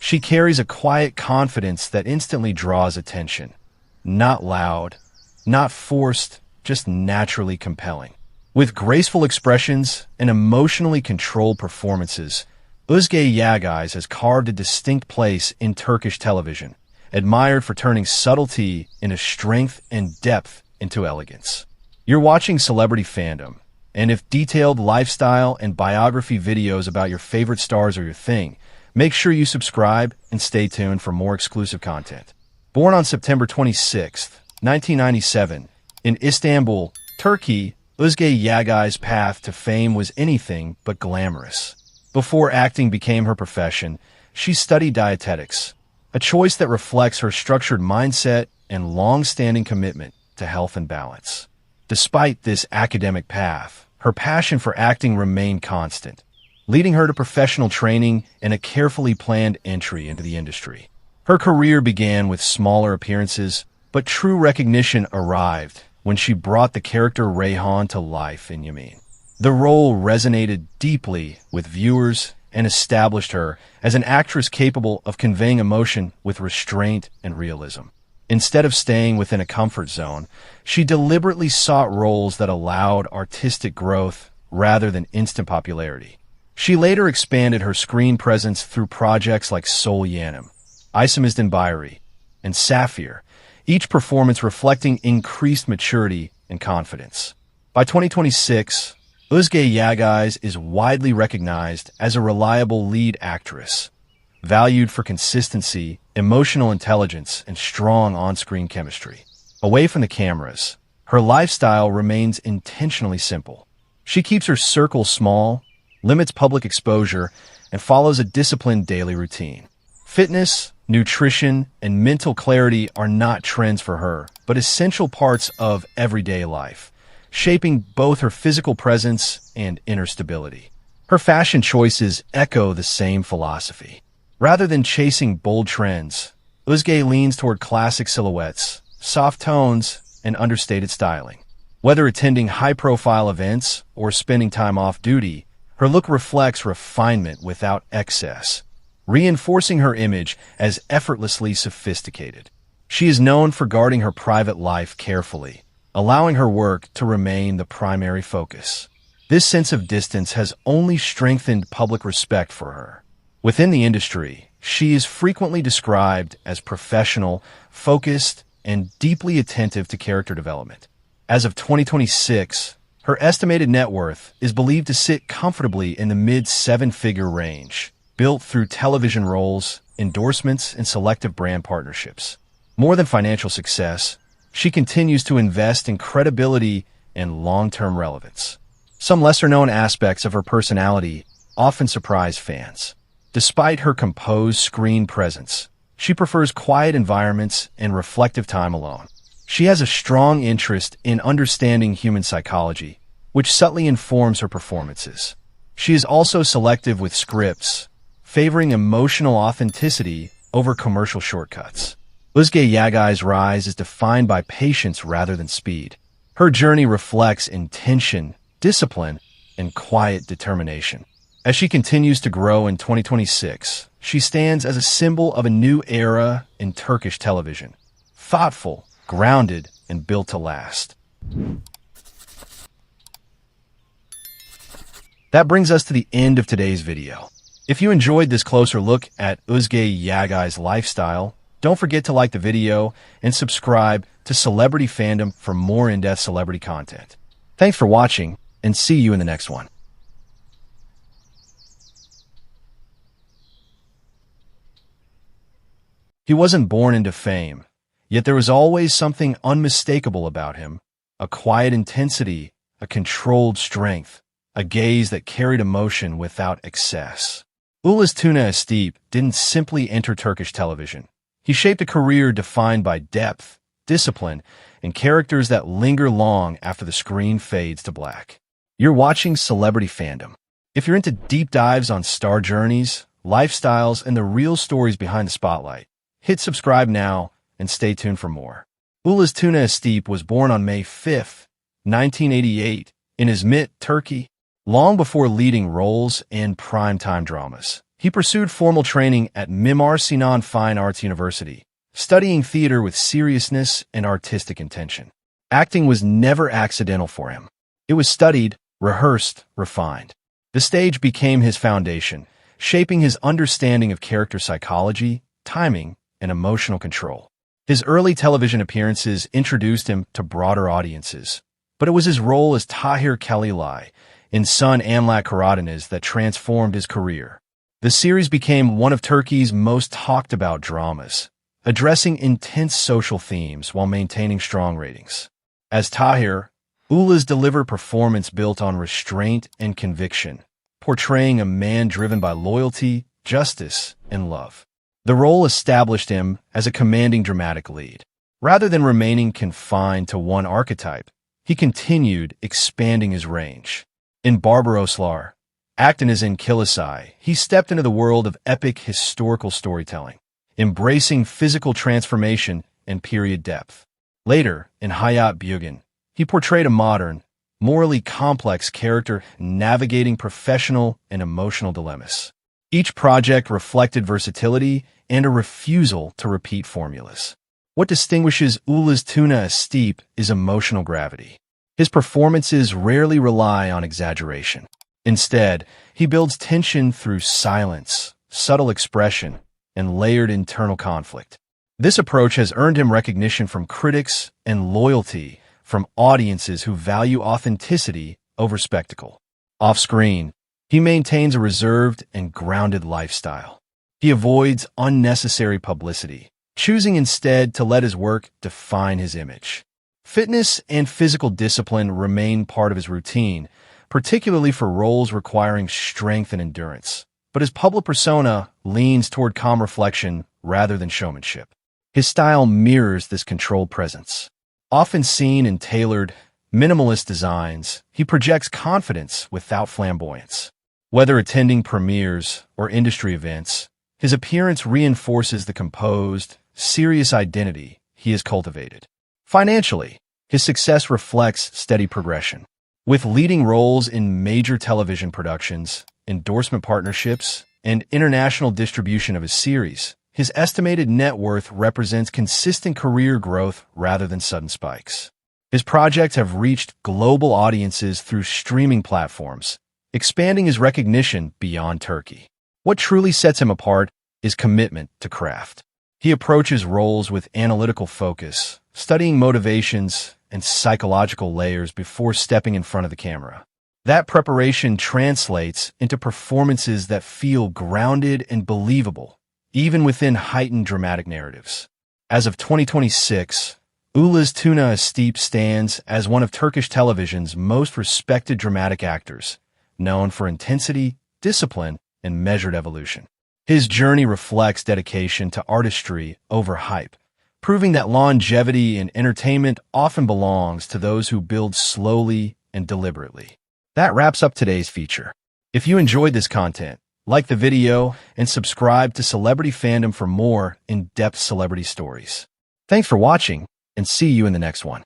She carries a quiet confidence that instantly draws attention. Not loud, not forced, just naturally compelling. With graceful expressions and emotionally controlled performances, Ozge Yagiz has carved a distinct place in Turkish television, admired for turning subtlety into strength and depth into elegance. You're watching Celebrity Fandom, and if detailed lifestyle and biography videos about your favorite stars are your thing, make sure you subscribe and stay tuned for more exclusive content. Born on September 26, 1997, in Istanbul, Turkey, Ozge Yagiz's path to fame was anything but glamorous. Before acting became her profession, she studied dietetics, a choice that reflects her structured mindset and long-standing commitment to health and balance. Despite this academic path, her passion for acting remained constant, leading her to professional training and a carefully planned entry into the industry. Her career began with smaller appearances, but true recognition arrived when she brought the character Reyhan to life in Yemin. The role resonated deeply with viewers and established her as an actress capable of conveying emotion with restraint and realism. Instead of staying within a comfort zone, she deliberately sought roles that allowed artistic growth rather than instant popularity. She later expanded her screen presence through projects like Sol Yemin, Biography, and Sapphire, each performance reflecting increased maturity and confidence. By 2026, Ozge Yagiz is widely recognized as a reliable lead actress, valued for consistency, emotional intelligence, and strong on-screen chemistry. Away from the cameras, her lifestyle remains intentionally simple. She keeps her circle small, limits public exposure, and follows a disciplined daily routine. Fitness, nutrition, and mental clarity are not trends for her, but essential parts of everyday life, shaping both her physical presence and inner stability. Her fashion choices echo the same philosophy. Rather than chasing bold trends, Ozge leans toward classic silhouettes, soft tones, and understated styling. Whether attending high-profile events or spending time off-duty, her look reflects refinement without excess, reinforcing her image as effortlessly sophisticated. She is known for guarding her private life carefully, allowing her work to remain the primary focus. This sense of distance has only strengthened public respect for her. Within the industry, she is frequently described as professional, focused, and deeply attentive to character development. As of 2026, her estimated net worth is believed to sit comfortably in the mid-seven-figure range, built through television roles, endorsements, and selective brand partnerships. More than financial success, she continues to invest in credibility and long-term relevance. Some lesser-known aspects of her personality often surprise fans. Despite her composed screen presence, she prefers quiet environments and reflective time alone. She has a strong interest in understanding human psychology, which subtly informs her performances. She is also selective with scripts, favoring emotional authenticity over commercial shortcuts. Ozge Yagiz's rise is defined by patience rather than speed. Her journey reflects intention, discipline, and quiet determination. As she continues to grow in 2026, she stands as a symbol of a new era in Turkish television. Thoughtful, grounded, and built to last. That brings us to the end of today's video. If you enjoyed this closer look at Ozge Yagiz's lifestyle, don't forget to like the video and subscribe to Celebrity Fandom for more in-depth celebrity content. Thanks for watching, and see you in the next one. He wasn't born into fame, yet there was always something unmistakable about him, a quiet intensity, a controlled strength, a gaze that carried emotion without excess. Ulas Tuna Astepe didn't simply enter Turkish television. He shaped a career defined by depth, discipline, and characters that linger long after the screen fades to black. You're watching Celebrity Fandom. If you're into deep dives on star journeys, lifestyles, and the real stories behind the spotlight, hit subscribe now and stay tuned for more. Ulas Tuna Astepe was born on May 5, 1988, in Izmit, Turkey. Long before leading roles in primetime dramas, He pursued formal training at Mimar Sinan Fine Arts University, studying theater with seriousness and artistic intention. Acting was never accidental for him. It was studied, rehearsed, refined. The stage became his foundation, shaping his understanding of character psychology, timing, and emotional control. His early television appearances introduced him to broader audiences, but it was his role as Tahir Kalilai in son Anlat Karadeniz that transformed his career. The series became one of Turkey's most talked-about dramas, addressing intense social themes while maintaining strong ratings. As Tahir, Ulas delivered performance built on restraint and conviction, portraying a man driven by loyalty, justice, and love. The role established him as a commanding dramatic lead. Rather than remaining confined to one archetype, he continued expanding his range. In Barbaroslar, acting as in Kilisai, he stepped into the world of epic historical storytelling, embracing physical transformation and period depth. Later, in Hayat Bugün, he portrayed a modern, morally complex character navigating professional and emotional dilemmas. Each project reflected versatility and a refusal to repeat formulas. What distinguishes Ulas Tuna Astepe is emotional gravity. His performances rarely rely on exaggeration. Instead, he builds tension through silence, subtle expression, and layered internal conflict. This approach has earned him recognition from critics and loyalty from audiences who value authenticity over spectacle. Off-screen, he maintains a reserved and grounded lifestyle. He avoids unnecessary publicity, choosing instead to let his work define his image. Fitness and physical discipline remain part of his routine, particularly for roles requiring strength and endurance. But his public persona leans toward calm reflection rather than showmanship. His style mirrors this controlled presence. Often seen in tailored, minimalist designs, he projects confidence without flamboyance. Whether attending premieres or industry events, his appearance reinforces the composed, serious identity he has cultivated. Financially, his success reflects steady progression. With leading roles in major television productions, endorsement partnerships, and international distribution of his series, his estimated net worth represents consistent career growth rather than sudden spikes. His projects have reached global audiences through streaming platforms, expanding his recognition beyond Turkey. What truly sets him apart is commitment to craft. He approaches roles with analytical focus, studying motivations and psychological layers before stepping in front of the camera. That preparation translates into performances that feel grounded and believable, even within heightened dramatic narratives. As of 2026, Ulas Tuna Astepe stands as one of Turkish television's most respected dramatic actors, known for intensity, discipline, and measured evolution. His journey reflects dedication to artistry over hype, proving that longevity in entertainment often belongs to those who build slowly and deliberately. That wraps up today's feature. If you enjoyed this content, like the video and subscribe to Celebrity Fandom for more in-depth celebrity stories. Thanks for watching, and see you in the next one.